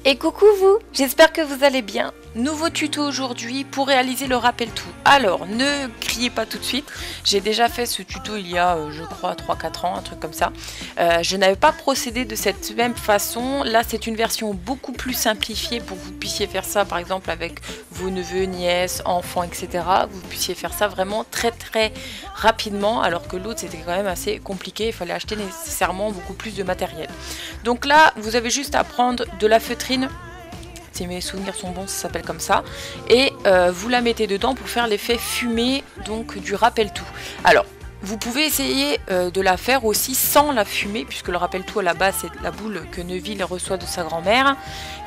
Et coucou vous, j'espère que vous allez bien. Nouveau tuto aujourd'hui pour réaliser le rappel tout. Alors, ne criez pas tout de suite. J'ai déjà fait ce tuto il y a, je crois, 3-4 ans, un truc comme ça. Je n'avais pas procédé de cette même façon. Là, c'est une version beaucoup plus simplifiée pour que vous puissiez faire ça, par exemple, avec vos neveux, nièces, enfants, etc. Vous puissiez faire ça vraiment très rapidement, alors que l'autre, c'était quand même assez compliqué. Il fallait acheter nécessairement beaucoup plus de matériel. Donc là, vous avez juste à prendre de la feutrine. Si mes souvenirs sont bons, ça s'appelle comme ça. Et vous la mettez dedans pour faire l'effet fumé, donc du rappel tout. Alors, vous pouvez essayer de la faire aussi sans la fumée, puisque le rappel tout à la base, c'est la boule que Neville reçoit de sa grand-mère,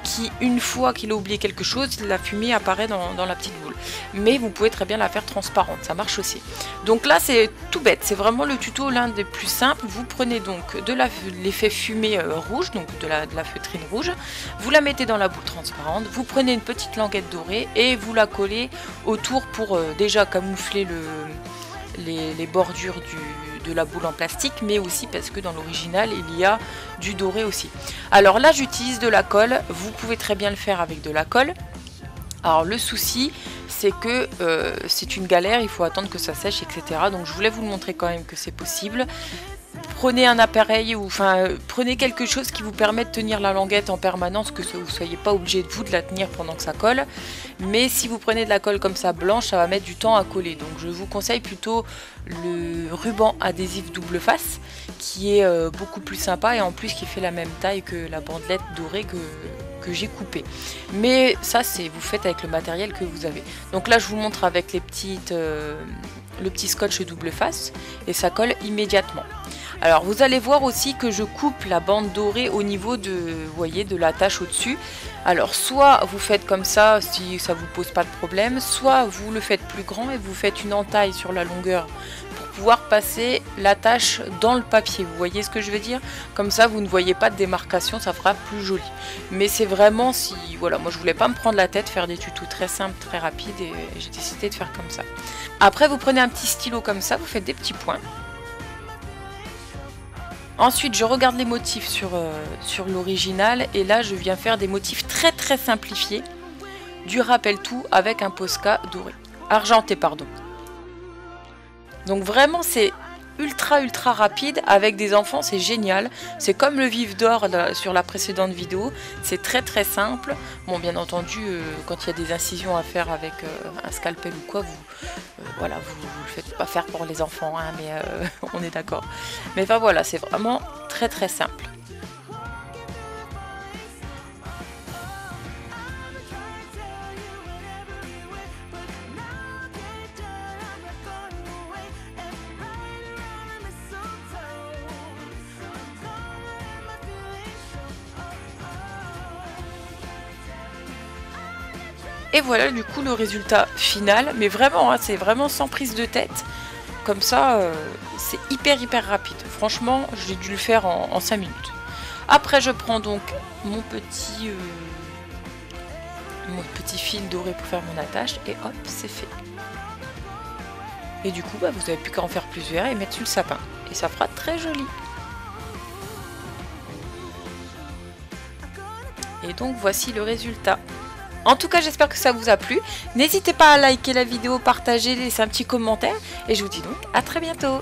qui, une fois qu'il a oublié quelque chose, la fumée apparaît dans la petite boule. Mais vous pouvez très bien la faire transparente, ça marche aussi. Donc là, c'est tout bête, c'est vraiment le tuto l'un des plus simples. Vous prenez donc de l'effet fumé rouge, donc de la feutrine rouge, vous la mettez dans la boule transparente, vous prenez une petite languette dorée et vous la collez autour pour déjà camoufler les bordures de la boule en plastique, mais aussi parce que dans l'original il y a du doré aussi. Alors là j'utilise de la colle, vous pouvez très bien le faire avec de la colle. Alors le souci c'est que c'est une galère, il faut attendre que ça sèche, etc. Donc je voulais vous montrer quand même que c'est possible. Prenez un appareil ou prenez quelque chose qui vous permet de tenir la languette en permanence, que vous ne soyez pas obligé de la tenir pendant que ça colle. Mais si vous prenez de la colle comme ça blanche, ça va mettre du temps à coller. Donc je vous conseille plutôt le ruban adhésif double face, qui est beaucoup plus sympa et en plus qui fait la même taille que la bandelette dorée que j'ai coupée. Mais ça, vous faites avec le matériel que vous avez. Donc là je vous montre avec le petit scotch double face et ça colle immédiatement. Alors vous allez voir aussi que je coupe la bande dorée au niveau vous voyez, de la tache au-dessus. Alors soit vous faites comme ça si ça vous pose pas de problème, soit vous le faites plus grand et vous faites une entaille sur la longueur pour pouvoir passer la tache dans le papier. Vous voyez ce que je veux dire? Comme ça vous ne voyez pas de démarcation, ça fera plus joli. Mais c'est vraiment voilà, moi je voulais pas me prendre la tête, faire des tutos très simples, très rapides et j'ai décidé de faire comme ça. Après vous prenez un petit stylo comme ça, vous faites des petits points. Ensuite, je regarde les motifs sur l'original et là, je viens faire des motifs très simplifiés du rappel tout avec un Posca doré, argenté pardon. Donc vraiment, c'est ultra rapide avec des enfants, c'est génial. C'est comme le vif d'or sur la précédente vidéo, c'est très simple. Bon, bien entendu, quand il y a des incisions à faire avec un scalpel ou quoi, voilà, vous le faites pas faire pour les enfants, hein, mais on est d'accord. Mais enfin voilà, c'est vraiment très simple. Et voilà du coup le résultat final, mais vraiment, hein, c'est vraiment sans prise de tête. Comme ça, c'est hyper rapide. Franchement, j'ai dû le faire en 5 minutes. Après, je prends donc mon petit fil doré pour faire mon attache et hop, c'est fait. Et du coup, vous n'avez plus qu'à en faire plusieurs et mettre sur le sapin. Et ça fera très joli. Et donc, voici le résultat. En tout cas, j'espère que ça vous a plu. N'hésitez pas à liker la vidéo, partager, laisser un petit commentaire. Et je vous dis donc à très bientôt.